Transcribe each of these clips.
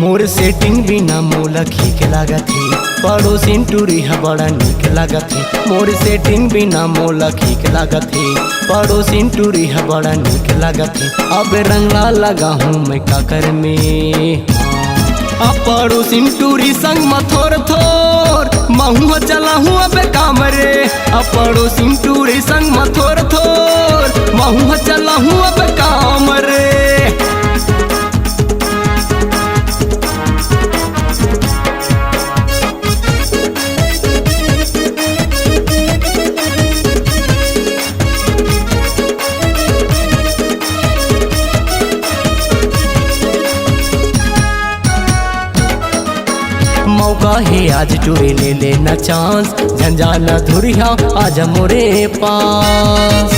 मोर setting बिना मोला ठीक लागत हे, पड़ोसिन टूरी है बड़ा निक लागत हे। मोर सेटिंग बिना मोला ठीक लागत हे, पड़ोसिन टूरी है बड़ा निक लागत हे। अब रंगला लगा हूँ मैं काकर में, अब पड़ोसिन टूरी संग मथोर थोर महू चला हूँ अब काम रे। अब पड़ोसिन टूरी संग मथोर थोर महू चला हूँ अब काम रे। मौका है आज टूरी ले लेना चांस, झंझाना धुरिया आज मोरे पास।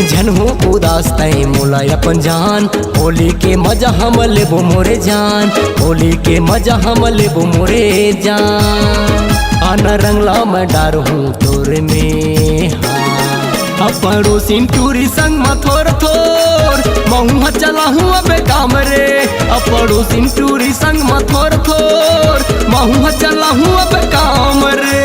झनहू उदास तय मोला अपन जान, होली के मजा हम लेबो मोरे जान, होली के मजा हम लेबो मोरे जान। आना रंगला मैं डार हूँ तोर में हाँ, अब पड़ोसिन टूरी संग मथोर थोर महू चला हूँ अब काम रे। अब पड़ोसिन टूरी संग मथोर थोर महू चला हूँ अब काम रे।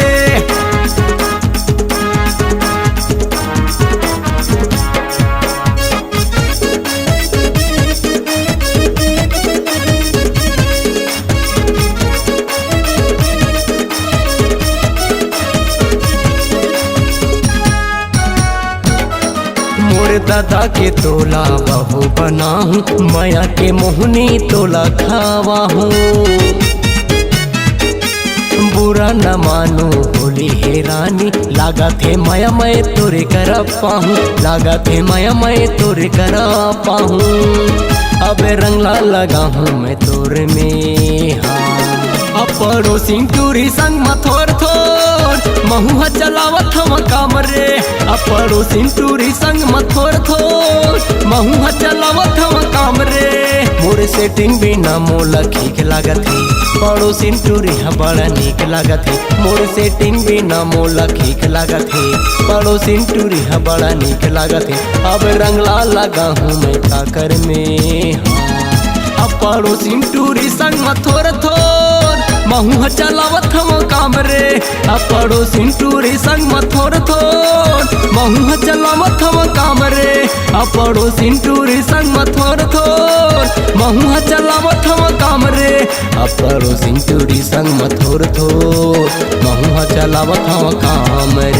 मोर दादा के तोला बहू बनाहूँ, माया के मोहनी तोला खावा हूँ। बुरा न मानो होली हे रानी, लागत है माया मैं तोरे कर पाहूँ, लागत है माया मैं तोरे कर पाहूँ। अब रंगला लगा हूँ मैं तोर में हाँ, अब पड़ोसिन टूरी संग मथोर थोर महू चलावत हम काम रे। अब पड़ोसिन टूरी संग मथोर थोर महू चलावत हम काम रे। मोर सेटिंग बिना मोला ठीक लागत हे, पड़ोसिन टूरी है बड़ा निक लागत हे। मोर सेटिंग बिना मोला ठीक लागत हे, पड़ोसिन टूरी है बड़ा निक लागत हे। अब रंगला लगा हूँ मैं काकर में हाँ, अब पड़ोसिन टूरी संग मथोर थोर महू चलावत हम काम रे। अब पड़ोसिन टूरी संग मथोर थोर महू चलावत हम काम रे। अब पड़ोसिन टूरी संग मथोर थोर महू चलावत हम काम रे। अब पड़ोसिन टूरी संग मथोर थोर महू चलावत हम काम रे।